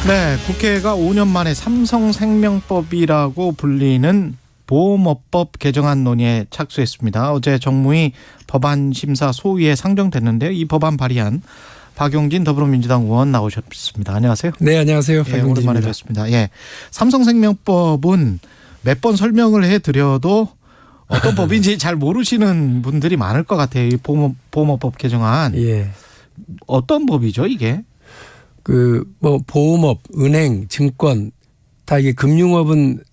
네, 국회가 5년 만에 삼성생명법이라고 불리는 보험업법 개정안 논의에 착수했습니다. 어제 정무위 법안심사 소위에 상정됐는데요. 이 법안 발의한 박용진 더불어민주당 의원 나오셨습니다. 안녕하세요. 네, 안녕하세요. 예, 오랜만에 뵙습니다. 예, 삼성생명법은 몇 번 설명을 해드려도 어떤 법인지 잘 모르시는 분들이 많을 것 같아요. 이 보험업법 개정안. 예. 어떤 법이죠, 이게? 보험업, 은행, 증권 다 이게 금융업은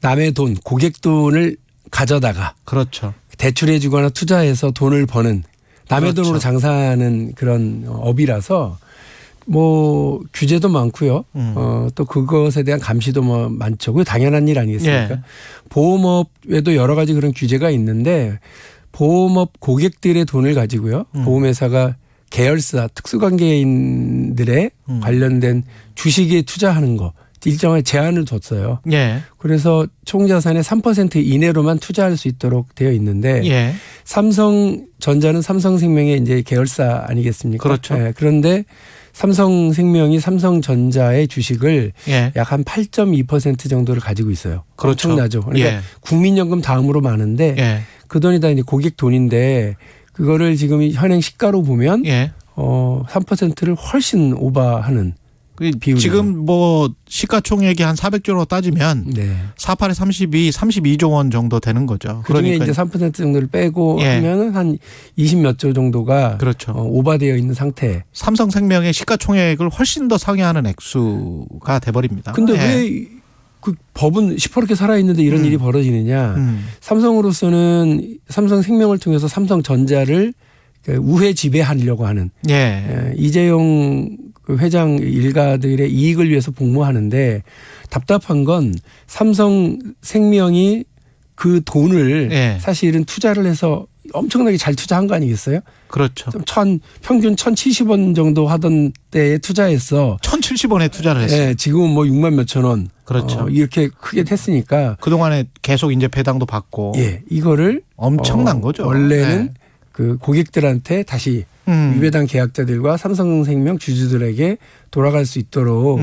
남의 돈, 고객 돈을 가져다가 그렇죠. 대출해 주거나 투자해서 돈을 버는 남의 그렇죠. 돈으로 장사하는 그런 업이라서 규제도 많고요. 또 그것에 대한 감시도 많죠. 그게 당연한 일 아니겠습니까? 예. 보험업에도 여러 가지 그런 규제가 있는데 보험업 고객들의 돈을 가지고요. 보험회사가 계열사 특수관계인들의 관련된 주식에 투자하는 거 일정한 제한을 뒀어요. 예. 그래서 총자산의 3% 이내로만 투자할 수 있도록 되어 있는데 예. 삼성전자는 삼성생명의 이제 계열사 아니겠습니까? 그렇죠. 예. 그런데 삼성생명이 삼성전자의 주식을 예. 약 한 8.2% 정도를 가지고 있어요. 그렇죠. 엄청나죠. 그러니까 예. 국민연금 다음으로 많은데 예. 그 돈이 다 이제 고객 돈인데 그거를 지금 현행 시가로 보면 예. 3%를 훨씬 오버하는 비율이죠. 지금 시가총액이 한 400조로 따지면 네. 48에 32조 원 정도 되는 거죠. 그중에 그러니까 이제 3% 정도를 빼고 예. 하면은 한 20몇 조 정도가 그렇죠. 오버되어 있는 상태. 삼성생명의 시가총액을 훨씬 더 상회하는 액수가 돼버립니다. 근데 예. 왜 그 법은 시퍼렇게 살아있는데 이런 일이 벌어지느냐. 삼성으로서는 삼성생명을 통해서 삼성전자를 우회 지배하려고 하는 이재용 회장 일가들의 이익을 위해서 복무하는데 답답한 건 삼성생명이 그 돈을 사실은 투자를 해서 엄청나게 잘 투자한 거 아니겠어요? 그렇죠. 평균 1,070원 정도 하던 때에 투자해서 1,070원에 투자를 했어요. 네, 지금은 6만 몇천 원. 그렇죠. 이렇게 크게 했으니까. 그동안에 계속 이제 배당도 받고. 예, 이거를 엄청난 거죠. 원래는 그 고객들한테 다시 유배당 계약자들과 삼성생명 주주들에게 돌아갈 수 있도록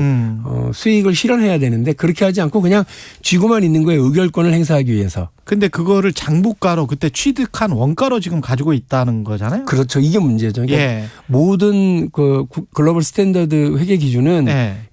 수익을 실현해야 되는데 그렇게 하지 않고 그냥 쥐고만 있는 거예요. 의결권을 행사하기 위해서. 근데 그거를 장부가로 그때 취득한 원가로 지금 가지고 있다는 거잖아요. 그렇죠. 이게 문제죠. 그러니까 예. 모든 그 글로벌 스탠더드 회계 기준은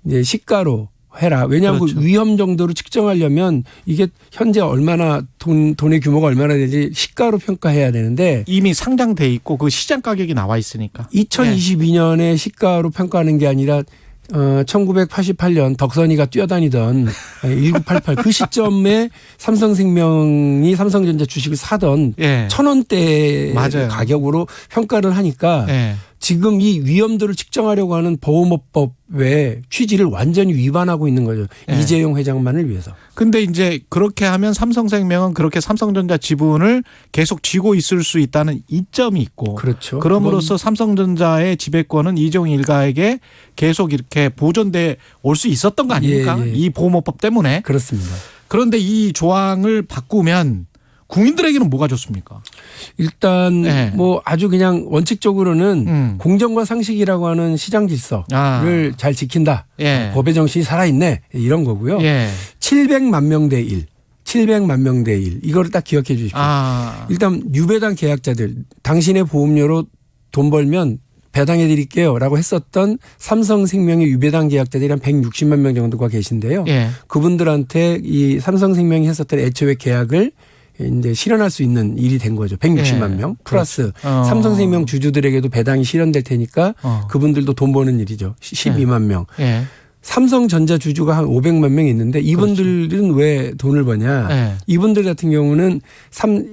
이제 시가로 해라. 왜냐하면 그렇죠. 그 위험 정도로 측정하려면 이게 현재 얼마나 돈의 규모가 얼마나 되는지 시가로 평가해야 되는데 이미 상장돼 있고 그 시장 가격이 나와 있으니까. 2022년에 시가로 평가하는 게 아니라 1988년 덕선이가 뛰어다니던 1988 그 시점에 삼성생명이 삼성전자 주식을 사던 1,000원대 가격으로 평가를 하니까 지금 이 위험도를 측정하려고 하는 보험업법의 취지를 완전히 위반하고 있는 거죠. 이재용 회장만을 위해서. 근데 이제 그렇게 하면 삼성생명은 그렇게 삼성전자 지분을 계속 쥐고 있을 수 있다는 이점이 있고. 그렇죠. 그럼으로써 삼성전자의 지배권은 이재용 일가에게 계속 이렇게 보존돼 올 수 있었던 거 아닙니까? 이 보험업법 때문에. 그렇습니다. 그런데 이 조항을 바꾸면 국민들에게는 뭐가 좋습니까? 일단 아주 그냥 원칙적으로는 공정과 상식이라고 하는 시장 질서를 잘 지킨다. 법의 정신이 살아있네. 이런 거고요. 700만 명 대 1. 700만 명 대 1. 이거를 딱 기억해 주십시오. 일단 유배당 계약자들 당신의 보험료로 돈 벌면 배당해 드릴게요 라고 했었던 삼성생명의 유배당 계약자들이 한 160만 명 정도가 계신데요. 그분들한테 이 삼성생명이 했었던 애초에 계약을 이제 실현할 수 있는 일이 된 거죠. 160만 명 플러스 삼성생명 주주들에게도 배당이 실현될 테니까 그분들도 돈 버는 일이죠. 12만 명. 삼성전자 주주가 한 500만 명이 있는데 이분들은 그렇죠. 왜 돈을 버냐. 이분들 같은 경우는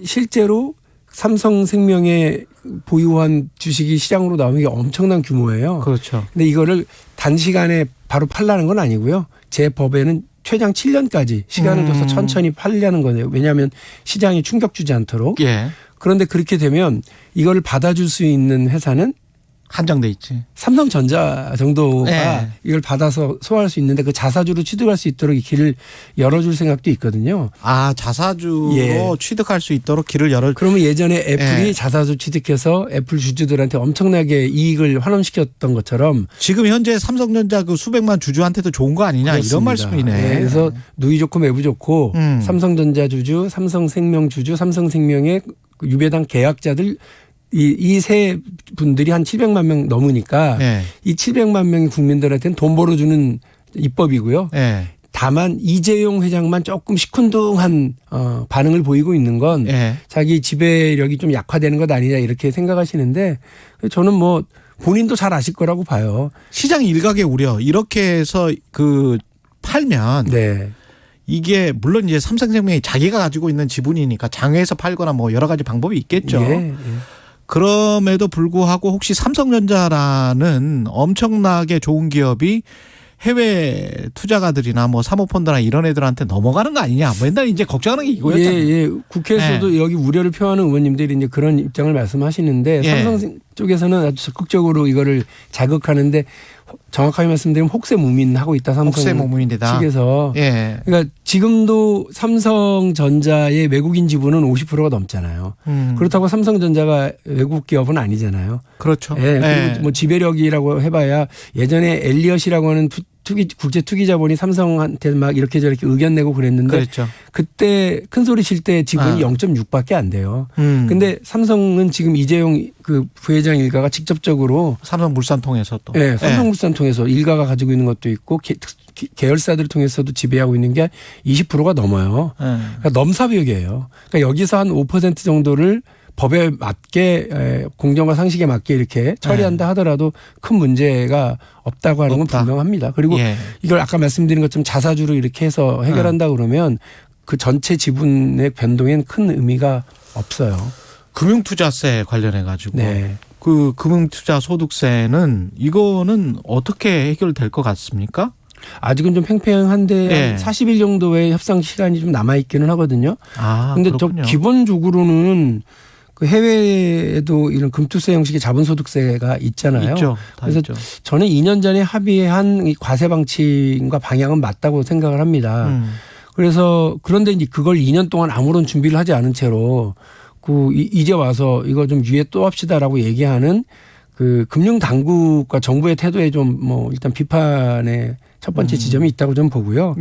실제로 삼성생명의 보유한 주식이 시장으로 나오는 게 엄청난 규모예요. 그렇죠. 근데 이거를 단시간에 바로 팔라는 건 아니고요. 제 법에는 최장 7년까지 시간을 둬서 천천히 팔려는 거네요. 왜냐하면 시장이 충격 주지 않도록. 그런데 그렇게 되면 이걸 받아줄 수 있는 회사는 한정돼 있지. 삼성전자 정도가 이걸 받아서 소화할 수 있는데 그 자사주로 취득할 수 있도록 이 길을 열어줄 생각도 있거든요. 아, 자사주로 취득할 수 있도록 길을 열어. 그러면 예전에 애플이 자사주 취득해서 애플 주주들한테 엄청나게 이익을 환원시켰던 것처럼 지금 현재 삼성전자 그 수백만 주주한테도 좋은 거 아니냐 그렇습니다. 이런 말씀이네. 그래서 누이 좋고 매부 좋고 삼성전자 주주, 삼성생명 주주, 삼성생명의 유배당 계약자들 이 세 분들이 한 700만 명 넘으니까 이 700만 명의 국민들한테는 돈 벌어주는 입법이고요. 다만 이재용 회장만 조금 시큰둥한 반응을 보이고 있는 건 자기 지배력이 좀 약화되는 것 아니냐 이렇게 생각하시는데 저는 뭐 본인도 잘 아실 거라고 봐요. 시장 일각의 우려 이렇게 해서 그 팔면 이게 물론 이제 삼성생명이 자기가 가지고 있는 지분이니까 장외에서 팔거나 뭐 여러 가지 방법이 있겠죠. 그럼에도 불구하고 혹시 삼성전자라는 엄청나게 좋은 기업이 해외 투자가들이나 뭐 사모펀드나 이런 애들한테 넘어가는 거 아니냐. 맨날 이제 걱정하는 게 이거였잖아요. 국회에서도 여기 우려를 표하는 의원님들이 이제 그런 입장을 말씀하시는데 삼성 쪽에서는 아주 적극적으로 이거를 자극하는데 정확하게 말씀드리면 혹세무민하고 있다. 삼성 혹세무민이다. 측에서. 그러니까 지금도 삼성전자의 외국인 지분은 50%가 넘잖아요. 그렇다고 삼성전자가 외국 기업은 아니잖아요. 그렇죠. 그리고 뭐 지배력이라고 해봐야 예전에 엘리엇이라고 하는 국제 투기자본이 삼성한테 막 이렇게 저렇게 의견 내고 그랬는데 그때 큰 소리 칠 때 지분이 0.6밖에 안 돼요. 근데 삼성은 지금 이재용 그 부회장 일가가 직접적으로 삼성물산 통해서 또. 삼성물산 통해서 일가가 가지고 있는 것도 있고 계열사들 통해서도 지배하고 있는 게 20%가 넘어요. 그러니까 넘사벽이에요. 그러니까 여기서 한 5% 정도를 법에 맞게 공정과 상식에 맞게 이렇게 처리한다 하더라도 큰 문제가 없다고 하는 건 분명합니다. 그리고 이걸 아까 말씀드린 것처럼 자사주로 이렇게 해서 해결한다 그러면 그 전체 지분의 변동엔 큰 의미가 없어요. 금융투자세 관련해 가지고 그 금융투자 소득세는 이거는 어떻게 해결될 것 같습니까? 아직은 좀 팽팽한데 한 40일 정도의 협상 시간이 좀 남아 있기는 하거든요. 그런데 저 기본적으로는 그 해외에도 이런 금투세 형식의 자본소득세가 있잖아요. 있죠. 그래서 있죠. 저는 2년 전에 합의한 이 과세 방침과 방향은 맞다고 생각을 합니다. 그래서 그런데 이제 그걸 2년 동안 아무런 준비를 하지 않은 채로 그 이제 와서 이거 좀 유예 또 합시다라고 얘기하는 그 금융 당국과 정부의 태도에 좀 뭐 일단 비판의 첫 번째 지점이 있다고 좀 보고요.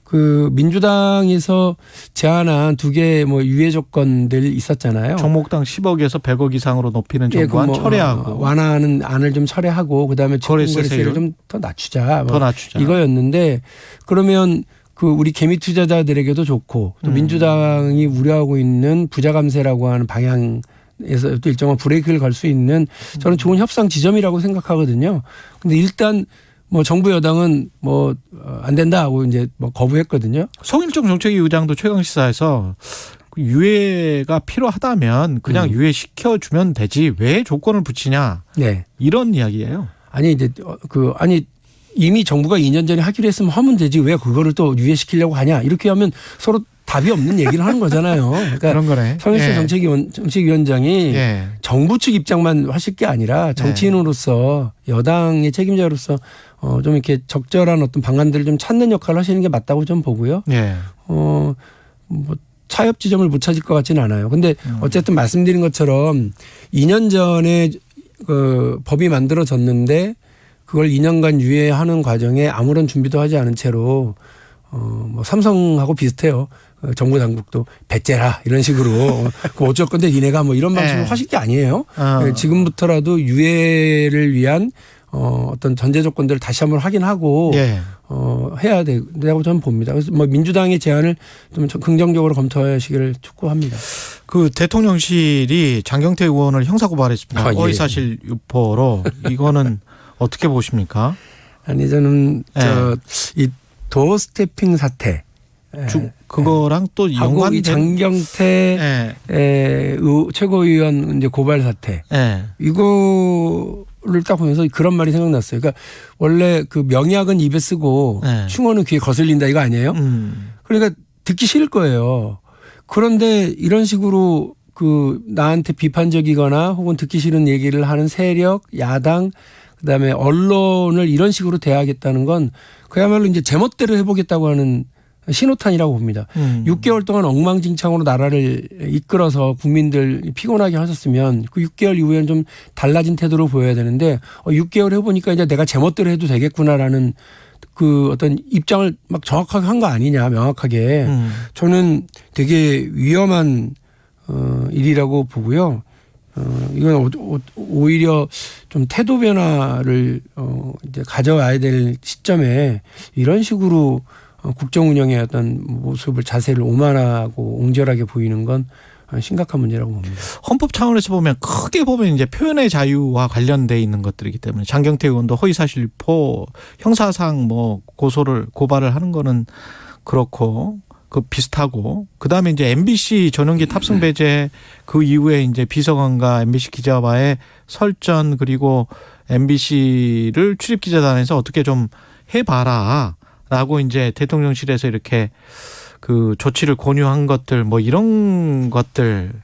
그 민주당에서 제안한 두 개 뭐 유예 조건들 있었잖아요. 종목당 10억에서 100억 이상으로 높이는 정부안 뭐 철회하고 완화하는 안을 좀 철회하고 그다음에 거래세를 좀 더 낮추자. 더 낮추자. 이거였는데 그러면 그 우리 개미 투자자들에게도 좋고 또 민주당이 우려하고 있는 부자 감세라고 하는 방향에서 또 일정한 브레이크를 걸 수 있는 저는 좋은 협상 지점이라고 생각하거든요. 근데 일단 뭐 정부 여당은 뭐 안 된다 하고 이제 뭐 거부했거든요. 송일정 정책위 의장도 최강시사에서 유예가 필요하다면 그냥 유예시켜 주면 되지 왜 조건을 붙이냐. 이런 이야기예요. 아니 이제 이미 정부가 2년 전에 하기로 했으면 하면 되지 왜 그거를 또 유예시키려고 하냐 이렇게 하면 서로 답이 없는 얘기를 하는 거잖아요. 그러니까 그런 거네. 성일정 정책위원장이 정부 측 입장만 하실 게 아니라 정치인으로서 여당의 책임자로서 좀 이렇게 적절한 어떤 방안들을 좀 찾는 역할을 하시는 게 맞다고 좀 보고요. 뭐 차협 지점을 못 찾을 것 같지는 않아요. 근데 어쨌든 말씀드린 것처럼 2년 전에 그 법이 만들어졌는데 그걸 2년간 유예하는 과정에 아무런 준비도 하지 않은 채로 뭐 삼성하고 비슷해요. 정부 당국도 배째라 이런 식으로 그 어쩔 건데 니네가 뭐 이런 방식으로 하실 게 아니에요. 지금부터라도 유예를 위한 어떤 전제 조건들을 다시 한번 확인하고 해야 된다고 저는 봅니다. 그래서 뭐 민주당의 제안을 좀 긍정적으로 검토하시기를 촉구합니다. 그 대통령실이 장경태 의원을 형사고발했습니다. 허위사실 유포로 이거는 어떻게 보십니까? 아니 저는 이 도어 스태핑 사태 그거랑 또 연관된 이 장경태 최고위원 이제 고발 사태 이거를 딱 보면서 그런 말이 생각났어요. 그러니까 원래 그 명약은 입에 쓰고 충언은 귀에 거슬린다 이거 아니에요? 그러니까 듣기 싫을 거예요. 그런데 이런 식으로 나한테 비판적이거나 혹은 듣기 싫은 얘기를 하는 세력, 야당, 그다음에 언론을 이런 식으로 대하겠다는 건 그야말로 이제 제멋대로 해보겠다고 하는 신호탄이라고 봅니다. 6개월 동안 엉망진창으로 나라를 이끌어서 국민들 피곤하게 하셨으면 그 6개월 이후에는 좀 달라진 태도로 보여야 되는데 6개월 해보니까 이제 내가 제멋대로 해도 되겠구나라는 그 어떤 입장을 막 정확하게 한 거 아니냐, 명확하게. 저는 되게 위험한 일이라고 보고요. 이건 오히려 좀 태도 변화를 이제 가져와야 될 시점에 이런 식으로 국정 운영의 어떤 모습을 자세를 오만하고 옹졸하게 보이는 건 심각한 문제라고 봅니다. 헌법 차원에서 보면 크게 보면 이제 표현의 자유와 관련돼 있는 것들이기 때문에 장경태 의원도 허위사실 유포 형사상 뭐 고발을 하는 거는 그렇고 그 비슷하고 그다음에 이제 MBC 전용기 탑승 배제 그 이후에 이제 비서관과 MBC 기자와의 설전 그리고 MBC를 출입 기자단에서 어떻게 좀 해봐라라고 이제 대통령실에서 이렇게 그 조치를 권유한 것들 뭐 이런 것들은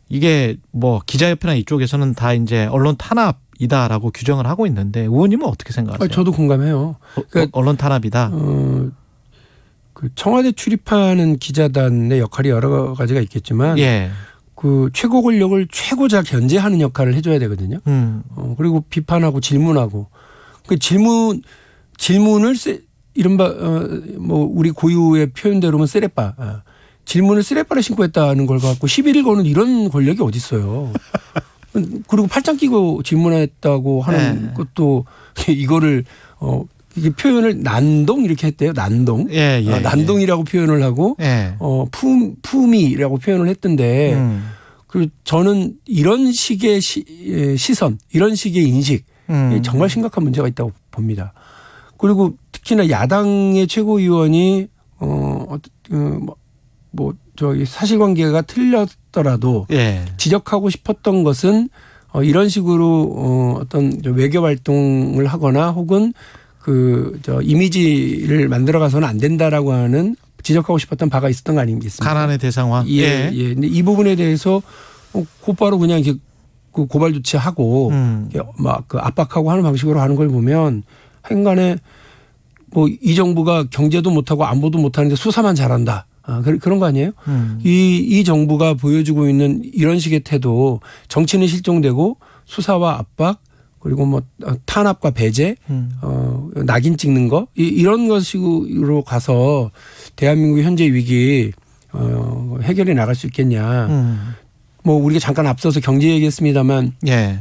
이게 뭐 기자협회나 이쪽에서는 다 이제 언론 탄압이다라고 규정을 하고 있는데 의원님은 어떻게 생각하세요? 저도 공감해요. 그러니까 언론 탄압이다. 그 청와대 출입하는 기자단의 역할이 여러 가지가 있겠지만 예. 그 최고 권력을 최고자 견제하는 역할을 해줘야 되거든요. 그리고 비판하고 질문하고 그 질문을 이른바 뭐 우리 고유의 표현대로면 쓰레빠 질문을 쓰레빠를 신고 했다는 걸 갖고 11일 거는 이런 권력이 어디 있어요. 그리고 팔짱 끼고 질문했다고 하는 것도 이거를 이게 표현을 난동 이렇게 했대요. 난동. 예, 예, 난동이라고 표현을 하고 예. 품위라고 표현을 했던데 그 저는 이런 식의 시선, 이런 식의 인식 정말 심각한 문제가 있다고 봅니다. 그리고 특히나 야당의 최고위원이 저기 사실관계가 틀렸더라도 예. 지적하고 싶었던 것은 이런 식으로 어떤 외교 활동을 하거나 혹은 이미지를 만들어가서는 안 된다라고 하는 지적하고 싶었던 바가 있었던 거 아니겠습니까? 가난의 대상화. 예. 근데 이 부분에 대해서 곧바로 그냥 이렇게 그 고발 조치하고 막 그 압박하고 하는 방식으로 하는 걸 보면 하여간에 뭐 이 정부가 경제도 못하고 안보도 못하는데 수사만 잘한다. 그런 거 아니에요? 이 정부가 보여주고 있는 이런 식의 태도 정치는 실종되고 수사와 압박 그리고 뭐 탄압과 배제, 낙인 찍는 거 이런 것으로 가서 대한민국의 현재 위기 해결해 나갈 수 있겠냐. 뭐 우리가 잠깐 앞서서 경제 얘기했습니다만, 예.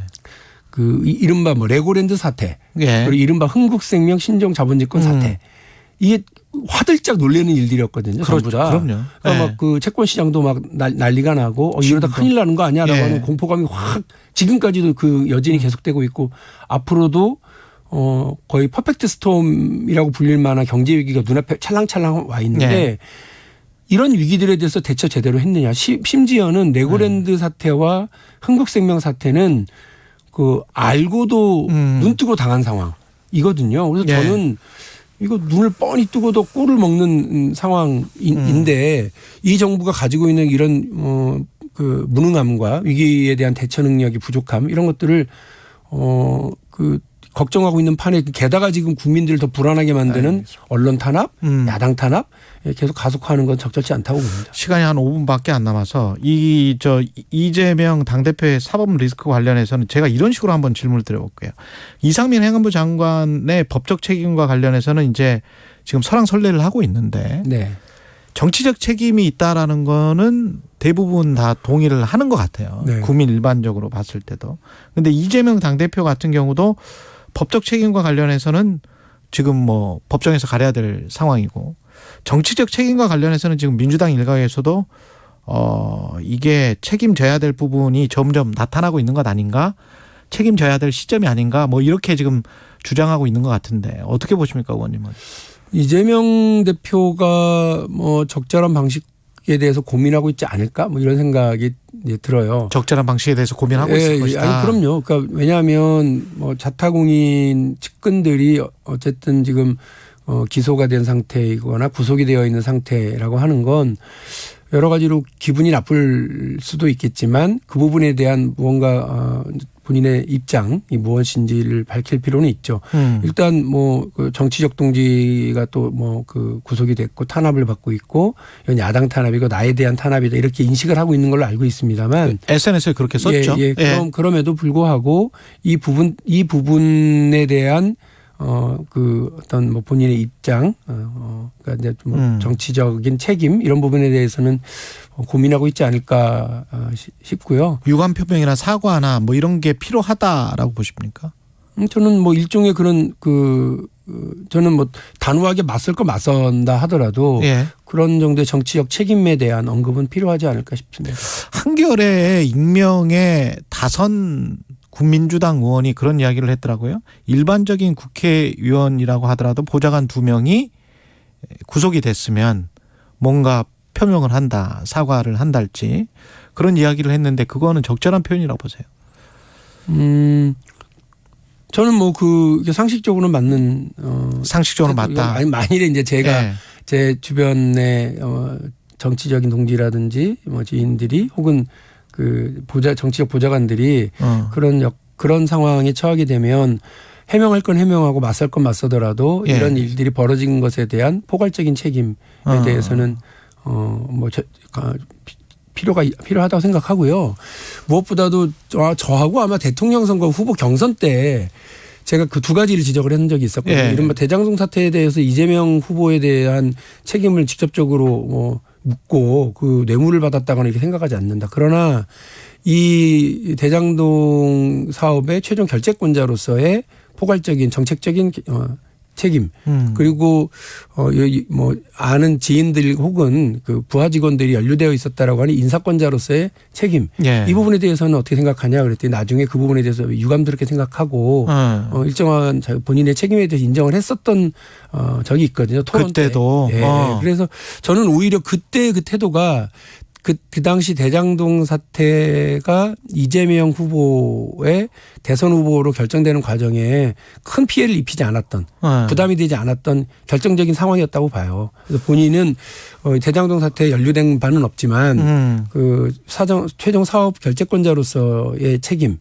그 이른바 뭐 레고랜드 사태, 예. 그리고 이른바 흥국생명 신종자본집권 사태 이게 화들짝 놀라는 일들이었거든요. 전부 다. 그럼요. 그러니까 막 그 채권 시장도 막 난리가 나고 이러다 큰일 나는 거 아니야라고 예. 하는 공포감이 확 지금까지도 그 여진이 계속되고 있고 앞으로도 거의 퍼펙트 스톰이라고 불릴 만한 경제 위기가 눈앞에 찰랑찰랑 와 있는데 예. 이런 위기들에 대해서 대처 제대로 했느냐. 심지어는 레고랜드 사태와 흥국생명 사태는 그 알고도 눈 뜨고 당한 상황이거든요. 그래서 예. 저는 이거 눈을 뻔히 뜨고도 꿀을 먹는 상황인데 이 정부가 가지고 있는 이런 그 무능함과 위기에 대한 대처 능력이 부족함 이런 것들을 그 걱정하고 있는 판에 게다가 지금 국민들을 더 불안하게 만드는 언론 탄압, 야당 탄압 계속 가속화하는 건 적절치 않다고 봅니다. 시간이 한 5분밖에 안 남아서 이재명 당대표의 사법 리스크 관련해서는 제가 이런 식으로 한번 질문을 드려볼게요. 이상민 행안부 장관의 법적 책임과 관련해서는 이제 지금 설왕설래를 하고 있는데 네. 정치적 책임이 있다라는 거는 대부분 다 동의를 하는 것 같아요. 네. 국민 일반적으로 봤을 때도. 그런데 이재명 당대표 같은 경우도 법적 책임과 관련해서는 지금 뭐 법정에서 가려야 될 상황이고 정치적 책임과 관련해서는 지금 민주당 일각에서도 이게 책임져야 될 부분이 점점 나타나고 있는 것 아닌가? 책임져야 될 시점이 아닌가? 뭐 이렇게 지금 주장하고 있는 것 같은데 어떻게 보십니까, 의원님은? 이재명 대표가 뭐 적절한 방식에 대해서 고민하고 있지 않을까? 뭐 이런 생각이 들어요. 적절한 방식에 대해서 고민하고 있을 것이다. 아니 그럼요. 그러니까 왜냐하면 뭐 자타공인 측근들이 어쨌든 지금 기소가 된 상태이거나 구속이 되어 있는 상태라고 하는 건 여러 가지로 기분이 나쁠 수도 있겠지만 그 부분에 대한 무언가 본인의 입장이 무엇인지를 밝힐 필요는 있죠. 일단 뭐 그 정치적 동지가 또 뭐 그 구속이 됐고 탄압을 받고 있고 이건 야당 탄압이고 나에 대한 탄압이다 이렇게 인식을 하고 있는 걸로 알고 있습니다만 SNS에 그렇게 썼죠. 예. 그럼에도 불구하고 이 부분에 대한 그 어떤 뭐 본인의 입장, 그러니까 이제 좀 정치적인 책임 이런 부분에 대해서는 고민하고 있지 않을까 싶고요. 유감 표명이나 사과나 뭐 이런 게 필요하다라고 보십니까? 저는 뭐 일종의 그런 저는 뭐 단호하게 맞설 거 맞선다 하더라도 예. 그런 정도의 정치적 책임에 대한 언급은 필요하지 않을까 싶습니다. 한겨레 익명의 다선 국민주당 의원이 그런 이야기를 했더라고요. 일반적인 국회의원이라고 하더라도 보좌관 2명이 구속이 됐으면 뭔가 표명을 한다, 사과를 한달지 그런 이야기를 했는데 그거는 적절한 표현이라고 보세요. 저는 뭐 그게 상식적으로는 맞는 상식적으로 맞다. 아니 만일에 이제 제가 네. 제 주변에 정치적인 동지라든지 뭐 지인들이 혹은 그 정치적 보좌관들이 그런 상황에 처하게 되면 해명할 건 해명하고 맞설 건 맞서더라도 예. 이런 일들이 벌어진 것에 대한 포괄적인 책임에 대해서는 필요하다고 생각하고요. 무엇보다도 저하고 아마 대통령 선거 후보 경선 때 제가 그 두 가지를 지적을 한 적이 있었거든요. 예. 이른바 대장동 사태에 대해서 이재명 후보에 대한 책임을 직접적으로 묻고 그 뇌물을 받았다거나 이렇게 생각하지 않는다. 그러나 이 대장동 사업의 최종 결재권자로서의 포괄적인 정책적인 책임 그리고 뭐 아는 지인들 혹은 그 부하 직원들이 연루되어 있었다라고 하는 인사권자로서의 책임 예. 이 부분에 대해서는 어떻게 생각하냐 그랬더니 나중에 그 부분에 대해서 유감스럽게 생각하고 일정한 본인의 책임에 대해서 인정을 했었던 적이 있거든요. 토론 그때도. 때. 예. 그래서 저는 오히려 그때 그 태도가 그 당시 대장동 사태가 이재명 후보의 대선 후보로 결정되는 과정에 큰 피해를 입히지 않았던 부담이 되지 않았던 결정적인 상황이었다고 봐요. 그래서 본인은 대장동 사태에 연루된 바는 없지만 그 최종 사업 결재권자로서의 책임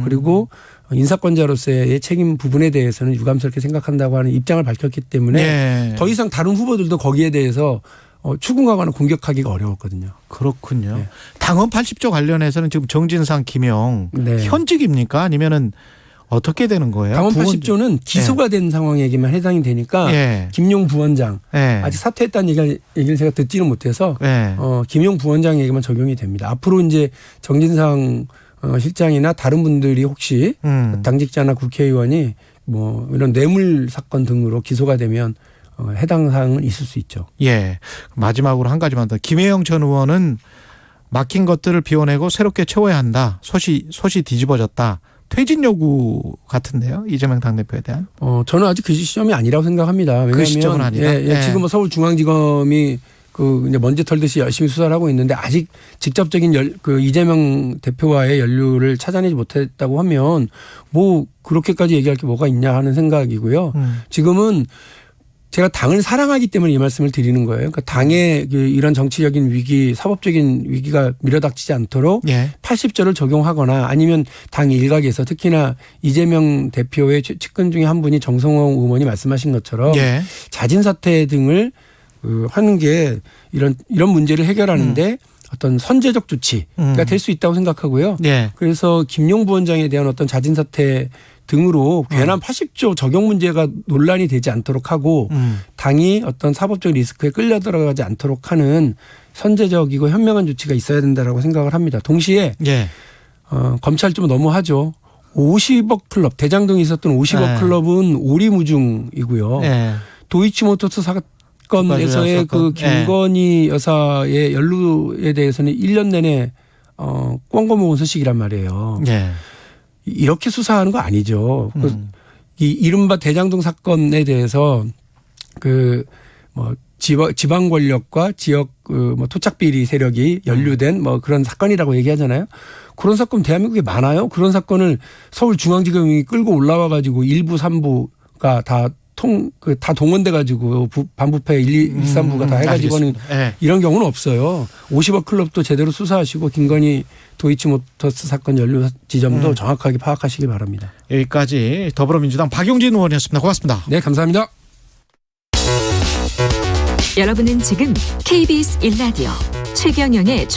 그리고 인사권자로서의 책임 부분에 대해서는 유감스럽게 생각한다고 하는 입장을 밝혔기 때문에 네. 더 이상 다른 후보들도 거기에 대해서 추궁하거나 공격하기가 어려웠거든요. 그렇군요. 네. 당헌 80조 관련해서는 지금 정진상, 김영 네. 현직입니까? 아니면은 어떻게 되는 거예요? 당헌 80조는 기소가 된 상황에게만 해당이 되니까 김용 부원장 아직 사퇴했다는 얘기를 제가 듣지는 못해서 김용 부원장에게만 적용이 됩니다. 앞으로 이제 정진상 실장이나 다른 분들이 혹시 당직자나 국회의원이 뭐 이런 뇌물 사건 등으로 기소가 되면 해당 사항은 있을 수 있죠. 예. 마지막으로 한 가지만 더. 김혜영 전 의원은 막힌 것들을 비워내고 새롭게 채워야 한다. 솥이 뒤집어졌다. 퇴진 요구 같은데요. 이재명 당대표에 대한. 저는 아직 그 시점이 아니라고 생각합니다. 왜냐하면 그 시점은 아니다. 지금 뭐 서울중앙지검이 이제 먼지 털듯이 열심히 수사를 하고 있는데 아직 직접적인 그 이재명 대표와의 연루를 찾아내지 못했다고 하면 뭐 그렇게까지 얘기할 게 뭐가 있냐 하는 생각이고요. 지금은 제가 당을 사랑하기 때문에 이 말씀을 드리는 거예요. 그러니까 당의 이런 정치적인 위기, 사법적인 위기가 밀어닥치지 않도록 80조를 적용하거나 아니면 당 일각에서 특히나 이재명 대표의 측근 중에 한 분이 정성호 의원이 말씀하신 것처럼 자진 사퇴 등을 하는 게 이런 문제를 해결하는데 어떤 선제적 조치가 될 수 있다고 생각하고요. 그래서 김용 부원장에 대한 어떤 자진 사퇴 등으로 괜한 80조 적용 문제가 논란이 되지 않도록 하고 당이 어떤 사법적 리스크에 끌려 들어가지 않도록 하는 선제적이고 현명한 조치가 있어야 된다라고 생각을 합니다. 동시에 검찰 좀 너무하죠. 50억 클럽 대장동에 있었던 50억 클럽은 오리무중이고요. 도이치모터스 사건에서의 그 김건희 여사의 연루에 대해서는 1년 내내 꽁고 먹은 소식이란 말이에요. 이렇게 수사하는 거 아니죠. 이 이른바 대장동 사건에 대해서 뭐 지방 권력과 지역 뭐 토착 비리 세력이 연루된 뭐 그런 사건이라고 얘기하잖아요. 그런 사건 대한민국에 많아요. 그런 사건을 서울중앙지검이 끌고 올라와 가지고 1부, 3부가 다 다 동원돼 가지고 반부패 1, 2, 3부가 다 해가지고는 네. 이런 경우는 없어요. 50억 클럽도 제대로 수사하시고 김건희 도이치모터스 사건 연루 지점도 정확하게 파악하시기 바랍니다. 여기까지 더불어민주당 박용진 의원이었습니다. 고맙습니다. 네, 감사합니다. 여러분은 지금 KBS 1라디오 최경영의